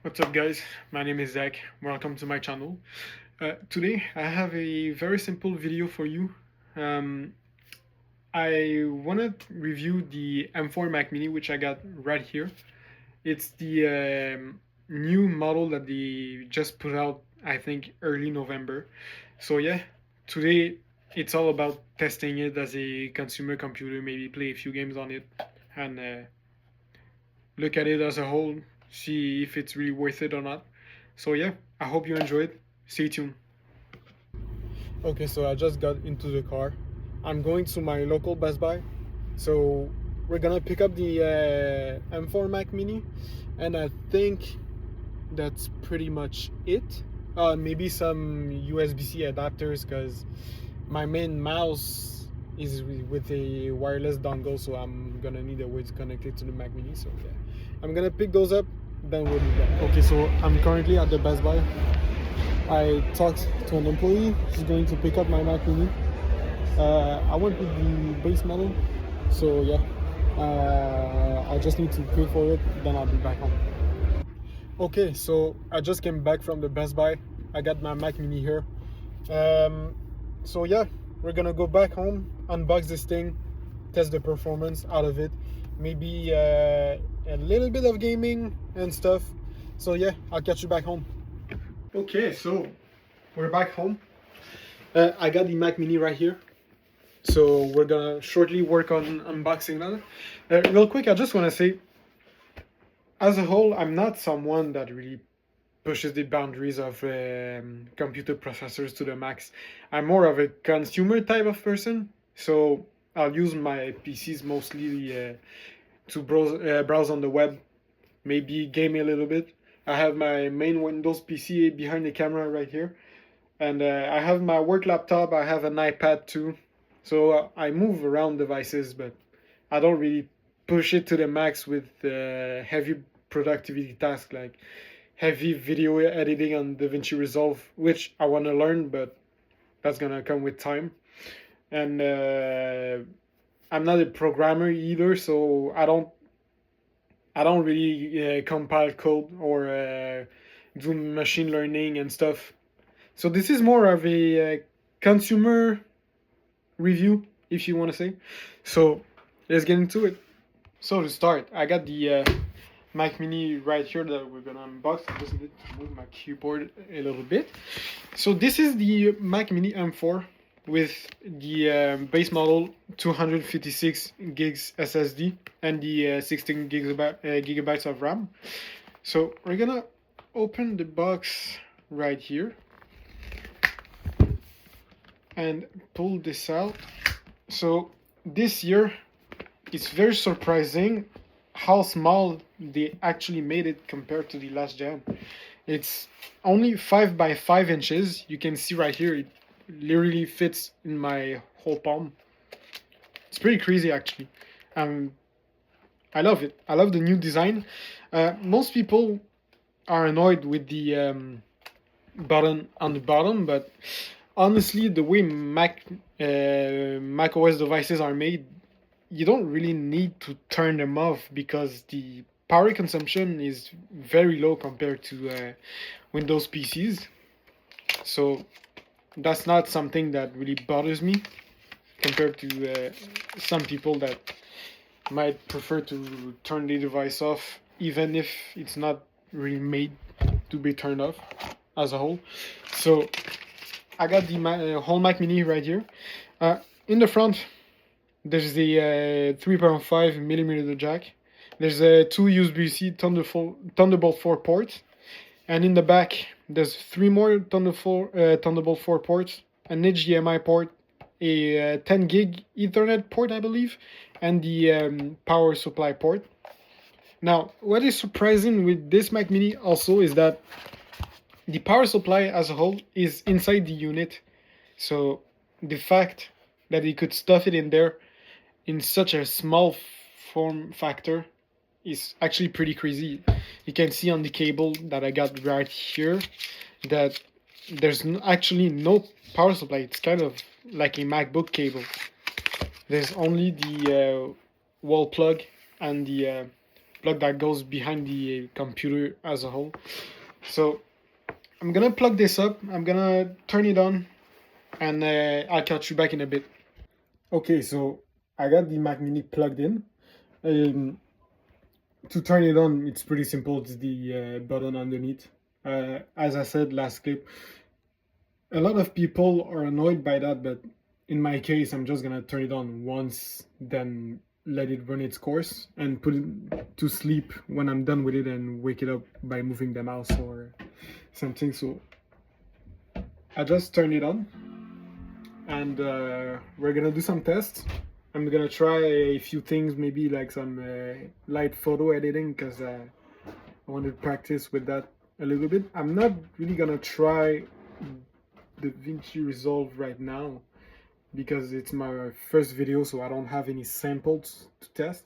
What's up, guys? My name is Zach. Welcome to my channel. Today, I have a very simple video for you. Um, I want to review the M4 Mac Mini, which I got right here. It's the new model that they just put out, I think, early November. So, yeah, today it's all about testing it as a consumer computer, maybe play a few games on it, and look at it as a whole, see if it's really worth it or not. So yeah, I hope you enjoyed. Stay tuned. Okay, so I just got into the car. I'm going to my local Best Buy. So we're gonna pick up the M4 Mac Mini, and I think that's pretty much it. Maybe some USB-C adapters because my main mouse is with a wireless dongle, so I'm gonna need a way to connect it to the Mac Mini. So yeah, I'm gonna pick those up, then we'll be back. Okay, so I'm currently at the Best Buy. I talked to an employee. She's going to pick up my Mac Mini. I went with the base model, so yeah. I just need to pay for it, then I'll be back home. Okay, so I just came back from the Best Buy. I got my Mac Mini here. So yeah, we're gonna go back home, unbox this thing, test the performance out of it, maybe a little bit of gaming and stuff. So yeah, I'll catch you back home. Okay, so we're back home. I got the Mac Mini right here. So we're gonna shortly work on unboxing that. Real quick, I just want to say, as a whole, I'm not someone that really pushes the boundaries of computer processors to the max. I'm more of a consumer type of person, so I'll use my PCs mostly to browse on the web, maybe game a little bit. I have my main Windows PC behind the camera right here, and I have my work laptop. I have an iPad too, so I move around devices, but I don't really push it to the max with heavy productivity tasks like heavy video editing on DaVinci Resolve, which I want to learn, but that's gonna come with time. And I'm not a programmer either, so I don't really compile code or do machine learning and stuff. So this is more of a consumer review, if you want to say. So let's get into it. So to start, I got the Mac Mini right here that we're gonna unbox. I just need to move my keyboard a little bit. So this is the Mac Mini M4 with the base model 256 gigs SSD and the 16 gigabytes of RAM. So we're gonna open the box right here and pull this out. So this year, it's very surprising how small they actually made it compared to the last gen. It's only 5 by 5 inches. You can see right here, it literally fits in my whole palm. It's pretty crazy actually. Um, I love it. I love the new design. Most people are annoyed with the button on the bottom, but honestly, the way Mac OS devices are made, you don't really need to turn them off because the power consumption is very low compared to Windows PCs. So that's not something that really bothers me compared to some people that might prefer to turn the device off even if it's not really made to be turned off as a whole. So I got the whole Mac Mini right here. In the front, there's the 3.5 millimeter jack. There's two USB-C Thunderbolt 4 ports, and in the back there's three more Thunderbolt 4 ports, an HDMI port, a 10 gig Ethernet port, I believe, and the power supply port. Now, what is surprising with this Mac Mini also is that the power supply as a whole is inside the unit. So the fact that you could stuff it in there in such a small form factor is actually pretty crazy. You can see on the cable that I got right here that there's actually no power supply. It's kind of like a MacBook cable. There's only the wall plug and the plug that goes behind the computer as a whole. So I'm gonna plug this up, I'm gonna turn it on, and I'll catch you back in a bit. Okay, so I got the Mac Mini plugged in. To turn it on, it's pretty simple. It's the button underneath. As I said last clip, a lot of people are annoyed by that, but in my case, I'm just gonna turn it on once, then let it run its course and put it to sleep when I'm done with it and wake it up by moving the mouse or something. So I just turn it on, and we're gonna do some tests. I'm gonna try a few things, maybe like some light photo editing, because I wanted to practice with that a little bit. I'm not really gonna try DaVinci Resolve right now because it's my first video, so I don't have any samples to test.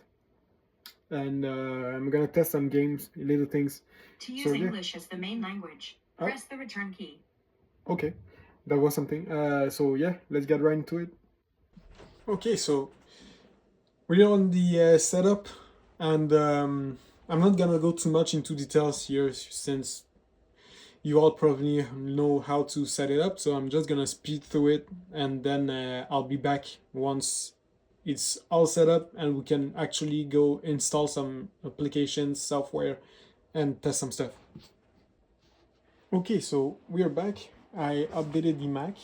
And I'm gonna test some games, little things. To use English as the main language, press the return key. Okay, that was something. So yeah, let's get right into it. Okay, so we're on the setup, and I'm not gonna go too much into details here since you all probably know how to set it up, so I'm just gonna speed through it, and then I'll be back once it's all set up and we can actually go install some applications, software, and test some stuff. Okay, so we are back. I updated the Mac.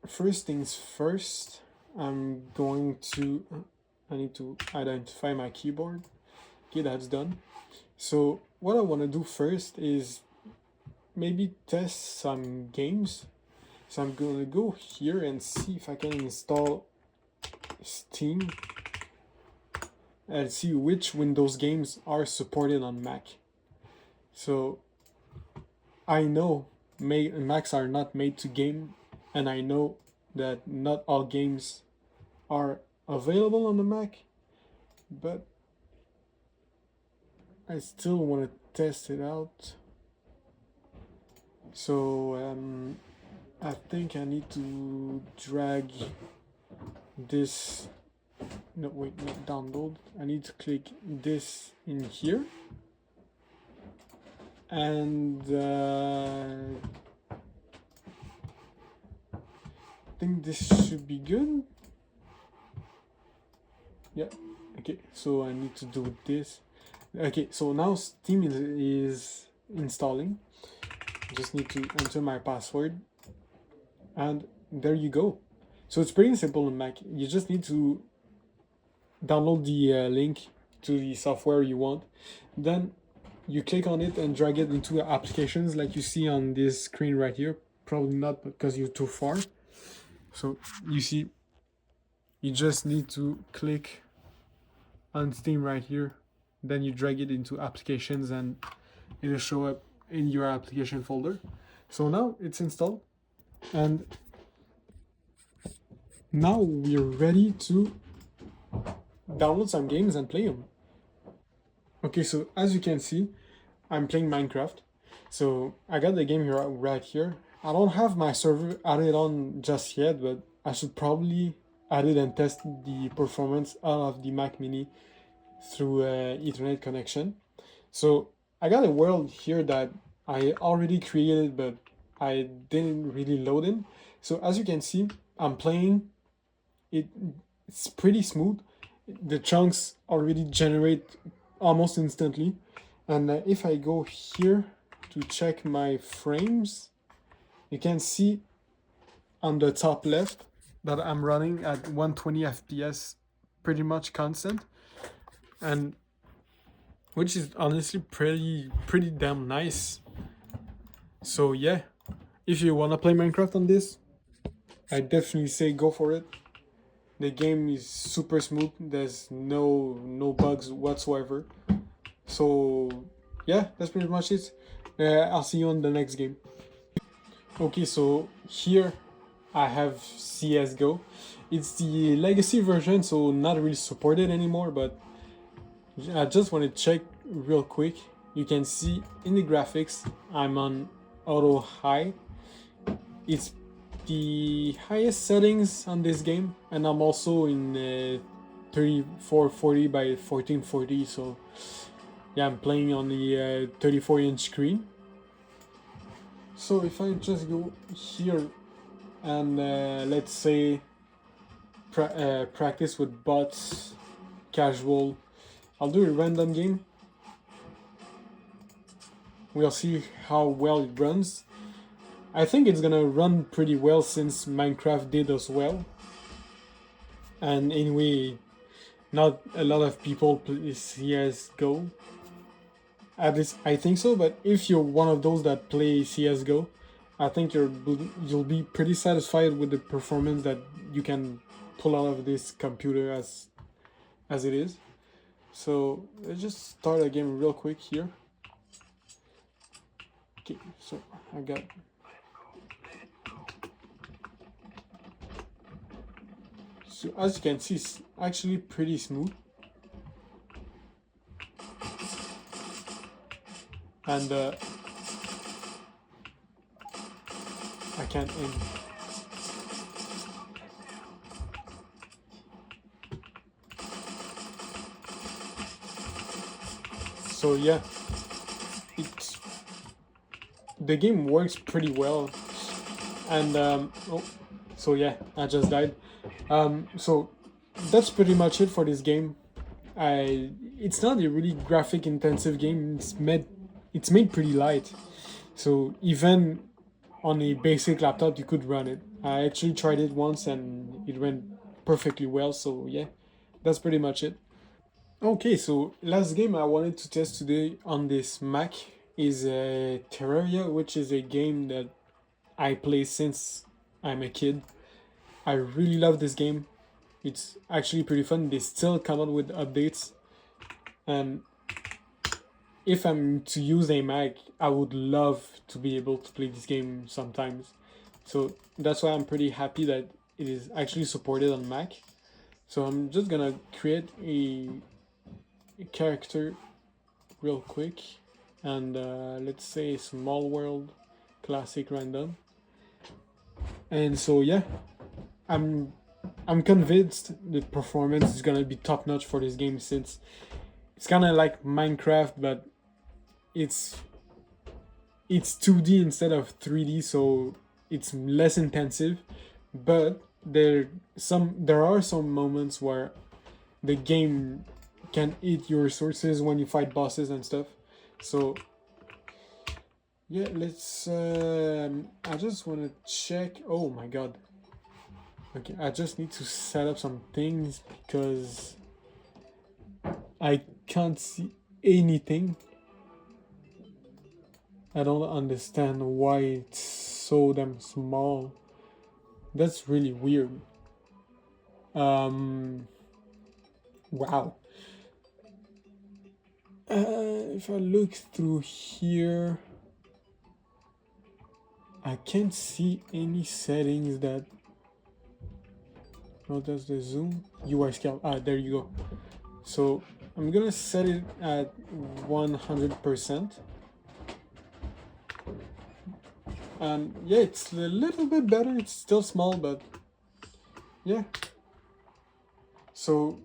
First things first, I need to identify my keyboard. Okay, that's done. So what I want to do first is maybe test some games. So I'm going to go here and see if I can install Steam and see which Windows games are supported on Mac. So I know Macs are not made to game, and I know that not all games are available on the Mac, but I still want to test it out. So I think I need to drag this, no wait, not download, I need to click this in here, and I think this should be good. Yeah, okay, so I need to do this. Okay, so now Steam is installing. I just need to enter my password, and there you go. So it's pretty simple on Mac. You just need to download the link to the software you want, then you click on it and drag it into applications like you see on this screen right here. Probably not because you're too far. So you see, you just need to click on Steam right here, then you drag it into applications and it'll show up in your application folder. So now it's installed, and now we're ready to download some games and play them. Okay, so as you can see, I'm playing Minecraft. So I got the game here right here. I don't have my server added on just yet, but I should probably add it and test the performance out of the Mac Mini through Ethernet connection. So I got a world here that I already created, but I didn't really load in. So as you can see, I'm playing. It's pretty smooth. The chunks already generate almost instantly. And if I go here to check my frames, you can see on the top left that I'm running at 120 FPS pretty much constant, and which is honestly pretty damn nice. So yeah, if you wanna play Minecraft on this, I definitely say go for it. The game is super smooth. There's no bugs whatsoever. So yeah, that's pretty much it. I'll see you on the next game. Okay, so here I have CSGO. It's the legacy version, so not really supported anymore, but I just want to check real quick. You can see in the graphics, I'm on auto high. It's the highest settings on this game, and I'm also in 3440 by 1440, so yeah, I'm playing on the 34-inch screen. So if I just go here and let's say practice with bots, casual, I'll do a random game. We'll see how well it runs. I think it's gonna run pretty well since Minecraft did as well. And anyway, not a lot of people play CSGO. At least I think so, but if you're one of those that play CSGO, I think you'll be pretty satisfied with the performance that you can pull out of this computer as it is. So let's just start a game real quick here. Okay, so I got. So as you can see, it's actually pretty smooth. And I can't aim. So yeah, the game works pretty well, and oh, so yeah, I just died. So that's pretty much it for this game. It's not a really graphic intensive game. It's made pretty light, so even on a basic laptop you could run it. I actually tried it once and it went perfectly well. So yeah, that's pretty much it. Okay, so last game I wanted to test today on this Mac is Terraria, which is a game that I play since I'm a kid. I really love this game. It's actually pretty fun. They still come out with updates, and if I'm to use a Mac, I would love to be able to play this game sometimes. So that's why I'm pretty happy that it is actually supported on Mac. So I'm just gonna create a character real quick, and let's say small world, classic random. And so yeah, I'm convinced the performance is gonna be top notch for this game, since it's kind of like Minecraft, but it's 2D instead of 3D, so it's less intensive. But there are some moments where the game can eat your resources when you fight bosses and stuff. So yeah, let's I just want to check. Oh my god. Okay, I just need to set up some things because I can't see anything. I don't understand why it's so damn small. That's really weird. Wow. If I look through here, I can't see any settings that. Oh, that's the zoom. UI scale. Ah, there you go. So I'm gonna set it at 100%. And yeah, it's a little bit better. It's still small, but yeah. So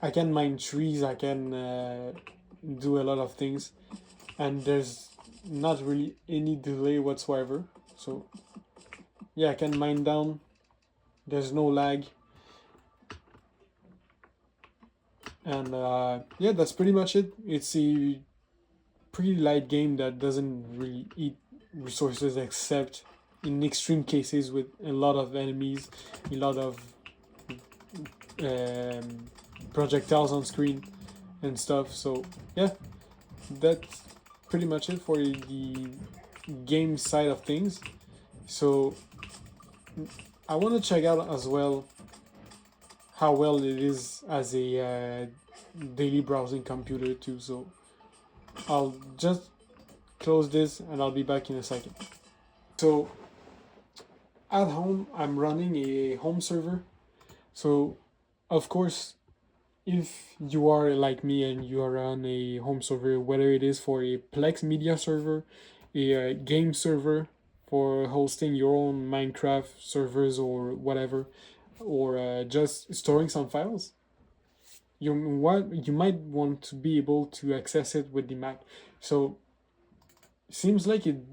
I can mine trees. I can do a lot of things, and there's not really any delay whatsoever. So yeah, I can mine down. There's no lag. And yeah, that's pretty much it. It's a pretty light game that doesn't really eat resources, except in extreme cases with a lot of enemies, a lot of projectiles on screen and stuff. So yeah, that's pretty much it for the game side of things. So I want to check out as well how well it is as a daily browsing computer too. So I'll just close this and I'll be back in a second. So at home, I'm running a home server. So of course, if you are like me and you are on a home server, whether it is for a Plex media server, a game server for hosting your own Minecraft servers or whatever, or just storing some files, you might want to be able to access it with the Mac. So seems like it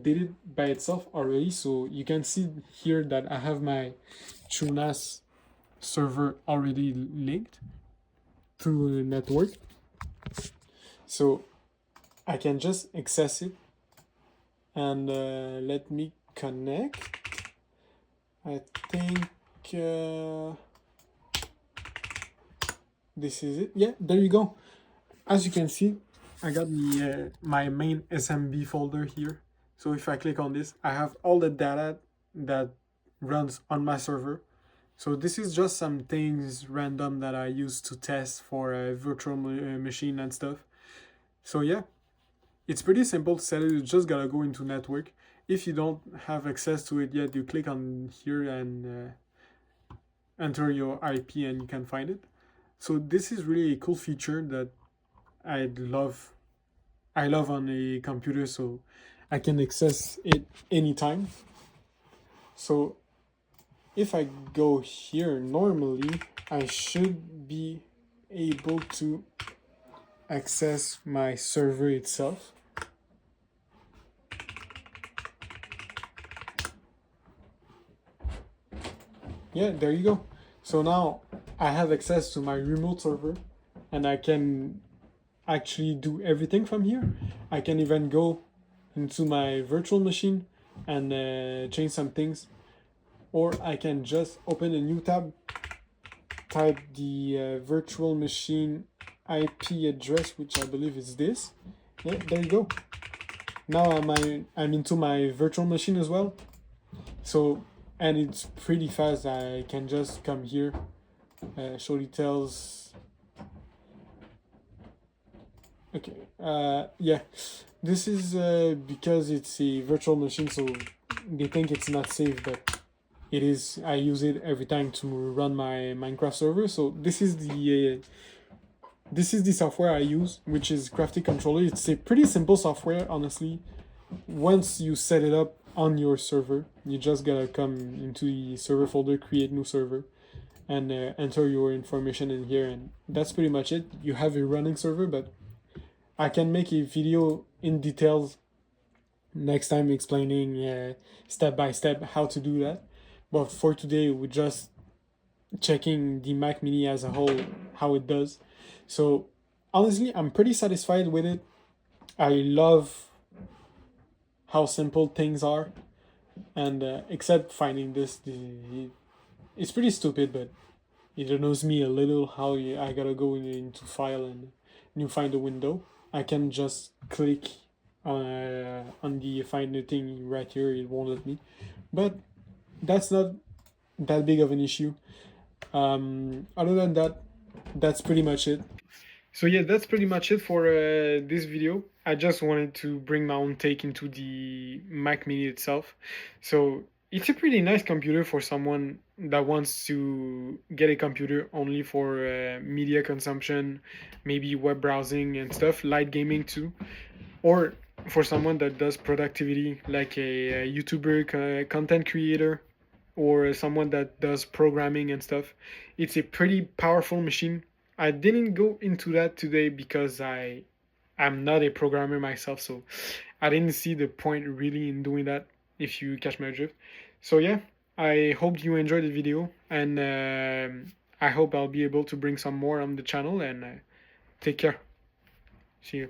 did it by itself already. So you can see here that I have my TrueNAS server already linked through the network. So I can just access it, and let me connect. I think this is it. Yeah, there you go. As you can see, I got the my main SMB folder here. So if I click on this, I have all the data that runs on my server. So this is just some things random that I use to test for a virtual machine and stuff. So yeah, it's pretty simple to set it. You just gotta go into network. If you don't have access to it yet, you click on here and enter your IP and you can find it. So this is really a cool feature that I love on a computer, so I can access it anytime. So if I go here, normally I should be able to access my server itself. Yeah, there you go. So now I have access to my remote server, and I can actually do everything from here. I can even go into my virtual machine and change some things, or I can just open a new tab, type the virtual machine IP address, which I believe is this. Yeah, there you go. Now I'm into my virtual machine as well. So, and it's pretty fast. I can just come here, show details. Okay, yeah, this is because it's a virtual machine, so they think it's not safe, but it is. I use it every time to run my Minecraft server. So this is the software I use, which is Crafty Controller. It's a pretty simple software, honestly. Once you set it up on your server, you just gotta come into the server folder, create new server, and enter your information in here, and that's pretty much it. You have a running server, but I can make a video in details next time explaining step by step how to do that. But for today, we're just checking the Mac Mini as a whole, how it does. So honestly, I'm pretty satisfied with it. I love how simple things are, and except finding this, it's pretty stupid, but it annoys me a little how I gotta go into file and new find a window. I can just click on the find the thing right here. It won't let me, but that's not that big of an issue. Other than that, that's pretty much it. So yeah, that's pretty much it for this video. I just wanted to bring my own take into the Mac Mini itself. So it's a pretty nice computer for someone that wants to get a computer only for media consumption, maybe web browsing and stuff, light gaming too, or for someone that does productivity like a YouTuber, content creator, or someone that does programming and stuff. It's a pretty powerful machine. I didn't go into that today because I'm not a programmer myself, so I didn't see the point really in doing that, if you catch my drift. So yeah, I hope you enjoyed the video, and I hope I'll be able to bring some more on the channel, and take care. See you.